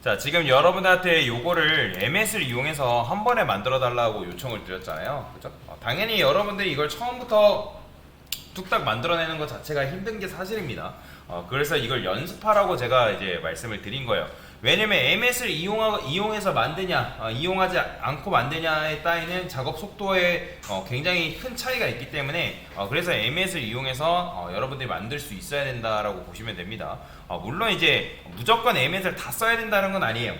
자, 지금 여러분들한테 요거를 MS를 이용해서 한 번에 만들어 달라고 요청을 드렸잖아요. 그죠? 당연히 여러분들이 이걸 처음부터 뚝딱 만들어내는 것 자체가 힘든 게 사실입니다. 그래서 이걸 연습하라고 제가 이제 말씀을 드린 거예요. 왜냐면 MS를 이용해서 만드냐, 이용하지 않고 만드냐에 따르는 작업 속도에 굉장히 큰 차이가 있기 때문에 그래서 MS를 이용해서 여러분들이 만들 수 있어야 된다라고 보시면 됩니다. 물론 이제 무조건 MS를 다 써야 된다는 건 아니에요.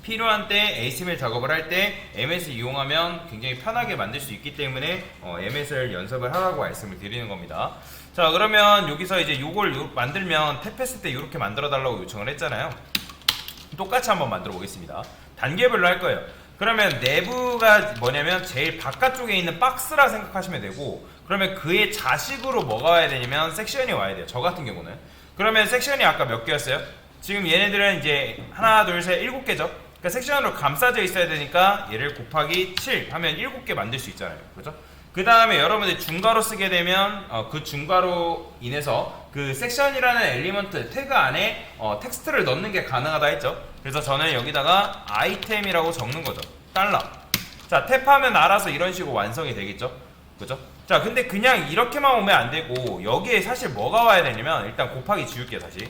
필요한 때 HTML 작업을 할 때 MS를 이용하면 굉장히 편하게 만들 수 있기 때문에 MS를 연습을 하라고 말씀을 드리는 겁니다. 자, 그러면 여기서 이제 요걸 만들면 탭했을 때 이렇게 만들어 달라고 요청을 했잖아요. 똑같이 한번 만들어 보겠습니다. 단계별로 할 거예요. 그러면 내부가 뭐냐면 제일 바깥쪽에 있는 박스라 생각하시면 되고, 그러면 그의 자식으로 뭐가 와야 되냐면 섹션이 와야 돼요. 저 같은 경우는. 그러면 섹션이 아까 몇 개였어요? 지금 얘네들은 이제 하나, 둘, 셋, 7개죠. 그러니까 섹션으로 감싸져 있어야 되니까 얘를 곱하기 7 하면 7개 만들 수 있잖아요. 그죠? 그 다음에 여러분들이 중괄호 쓰게 되면 그 중괄호 인해서 그 섹션이라는 엘리먼트 태그 안에 텍스트를 넣는 게 가능하다 했죠. 그래서 저는 여기다가 아이템이라고 적는 거죠. 달러. 자, 탭하면 알아서 이런 식으로 완성이 되겠죠. 그죠? 자, 근데 그냥 이렇게만 오면 안 되고 여기에 사실 뭐가 와야 되냐면 일단 곱하기 지울게요. 다시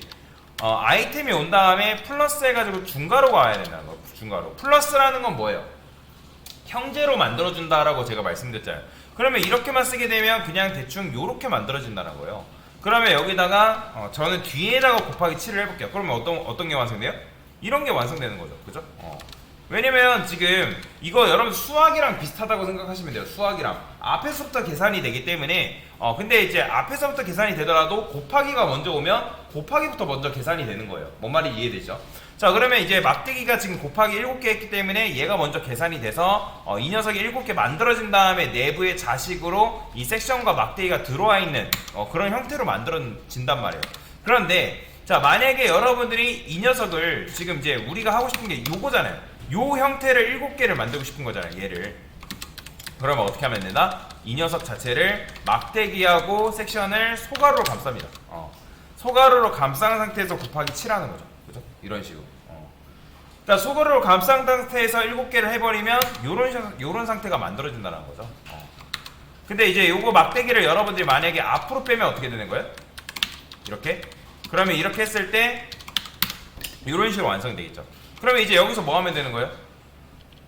아이템이 온 다음에 플러스 해가지고 중괄호가 와야 된다는 거. 중괄호. 플러스라는 건 뭐예요? 형제로 만들어준다라고 제가 말씀드렸잖아요. 그러면 이렇게만 쓰게 되면 그냥 대충 요렇게 만들어진다는 거예요. 그러면 여기다가 저는 뒤에다가 곱하기 7을 해볼게요. 그러면 어떤 게 완성돼요? 이런 게 완성되는 거죠. 그죠? 왜냐면 지금 이거 여러분 수학이랑 비슷하다고 생각하시면 돼요. 수학이랑 앞에서부터 계산이 되기 때문에 근데 이제 앞에서부터 계산이 되더라도 곱하기가 먼저 오면 곱하기부터 먼저 계산이 되는 거예요. 뭔 말이 이해되죠? 자, 그러면 이제 막대기가 지금 곱하기 7개 했기 때문에 얘가 먼저 계산이 돼서 이 녀석이 7개 만들어진 다음에 내부의 자식으로 이 섹션과 막대기가 들어와 있는 그런 형태로 만들어진단 말이에요. 그런데 자, 만약에 여러분들이 이 녀석을 지금 이제 우리가 하고 싶은 게 요거잖아요. 요 형태를 7개를 만들고 싶은 거잖아요. 얘를. 그러면 어떻게 하면 되나? 이 녀석 자체를 막대기하고 섹션을 소가루로 감쌉니다. 소가루로 감싼 상태에서 곱하기 7 하는 거죠. 그죠? 이런 식으로. 그러니까 소가루로 감싼 상태에서 7개를 해버리면 요런 상태가 만들어진다는 거죠. 근데 이제 요거 막대기를 여러분들이 만약에 앞으로 빼면 어떻게 되는 거예요? 이렇게? 그러면 이렇게 했을 때 요런 식으로 완성이 되겠죠. 그러면 이제 여기서 뭐 하면 되는 거예요?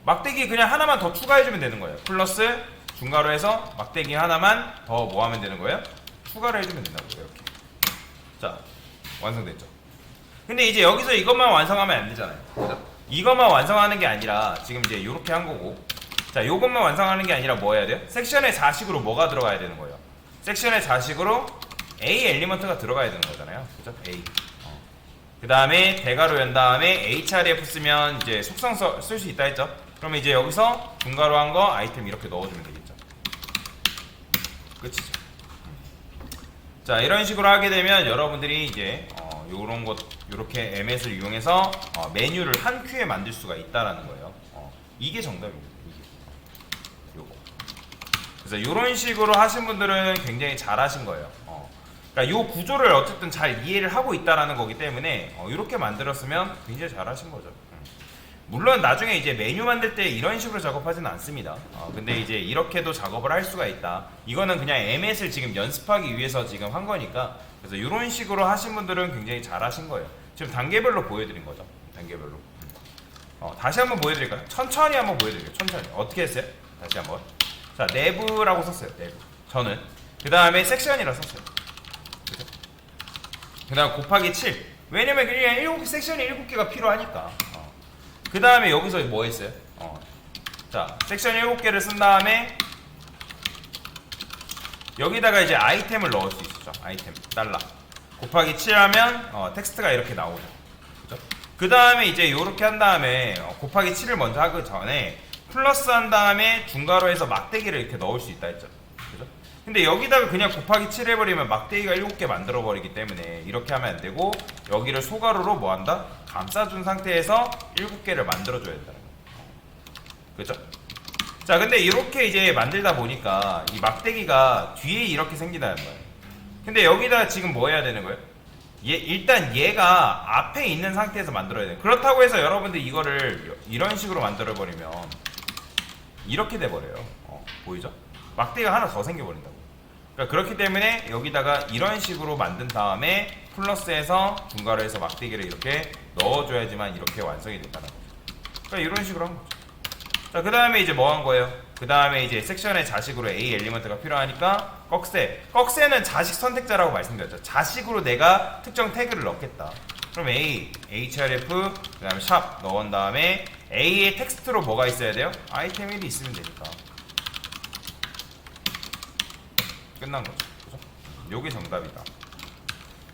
막대기 그냥 하나만 더 추가해주면 되는 거예요. 플러스 중괄호 해서 막대기 하나만 더 뭐 하면 되는 거예요? 추가를 해주면 된다고요. 이렇게. 자, 완성됐죠. 근데 이제 여기서 이것만 완성하면 안 되잖아요. 그죠? 이것만 완성하는 게 아니라 지금 이제 이렇게 한 거고, 자, 요것만 완성하는 게 아니라 뭐 해야 돼요? 섹션의 자식으로 뭐가 들어가야 되는 거예요? 섹션의 자식으로 A 엘리먼트가 들어가야 되는 거잖아요. 그죠? A. 그 다음에 대괄호 연 다음에 href 쓰면 이제 속성 쓸 수 있다 했죠. 그러면 이제 여기서 중괄호 한 거 아이템 이렇게 넣어주면 되겠죠. 끝이죠. 자, 이런 식으로 하게 되면 여러분들이 이제 요런 것 요렇게 MS를 이용해서 메뉴를 한 큐에 만들 수가 있다라는 거예요. 이게 정답입니다. 이게 요거. 그래서 요런 식으로 하신 분들은 굉장히 잘 하신 거예요. 그러니까 요 구조를 어쨌든 잘 이해를 하고 있다라는 거기 때문에 이렇게 만들었으면 굉장히 잘 하신 거죠. 물론 나중에 이제 메뉴 만들 때 이런 식으로 작업하지는 않습니다. 근데 이제 이렇게도 작업을 할 수가 있다. 이거는 그냥 MS를 지금 연습하기 위해서 지금 한 거니까, 그래서 이런 식으로 하신 분들은 굉장히 잘 하신 거예요. 지금 단계별로 보여드린 거죠. 단계별로. 다시 한번 보여드릴까요? 천천히 한번 보여드릴게요. 천천히. 어떻게 했어요? 다시 한번. 자, 내부라고 썼어요. 내부. 저는. 그 다음에 섹션이라 썼어요. 그 다음 곱하기 7. 왜냐면 그냥 섹션이 7개가 필요하니까. 그 다음에 여기서 뭐 했어요? 자, 섹션 7개를 쓴 다음에 여기다가 이제 아이템을 넣을 수 있었죠. 아이템 달러 곱하기 7 하면 텍스트가 이렇게 나오죠. 그죠? 그 다음에 이제 요렇게 한 다음에 곱하기 7을 먼저 하기 전에 플러스 한 다음에 중괄호에서 막대기를 이렇게 넣을 수 있다 했죠. 그죠? 근데 여기다가 그냥 곱하기 7 해버리면 막대기가 7개 만들어버리기 때문에 이렇게 하면 안 되고, 여기를 소가루로 뭐 한다? 감싸준 상태에서 7개를 만들어줘야 된다는 거예요. 그죠? 자, 근데 이렇게 이제 만들다 보니까 이 막대기가 뒤에 이렇게 생긴다는 거예요. 근데 여기다 지금 뭐 해야 되는 거예요? 일단 얘가 앞에 있는 상태에서 만들어야 돼. 그렇다고 해서 여러분들 이거를 이런 식으로 만들어 버리면 이렇게 돼 버려요. 보이죠? 막대기가 하나 더 생겨 버린다고. 그러니까 그렇기 때문에 여기다가 이런 식으로 만든 다음에 플러스해서 분가로 해서 막대기를 이렇게 넣어줘야지만 이렇게 완성이 된다는 거죠. 그러니까 이런 식으로 한 거죠. 자, 그 다음에 이제 뭐 한 거예요? 그 다음에 이제 섹션의 자식으로 A 엘리먼트가 필요하니까 꺽쇠는 자식 선택자라고 말씀드렸죠. 자식으로 내가 특정 태그를 넣겠다. 그럼 A, href, 그 다음에 샵 넣은 다음에 A의 텍스트로 뭐가 있어야 돼요? 아이템 1이 있으면 되니까 끝난 거죠. 그죠? 요게 정답이다.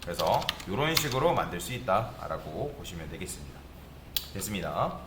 그래서 이런 식으로 만들 수 있다라고 보시면 되겠습니다. 됐습니다.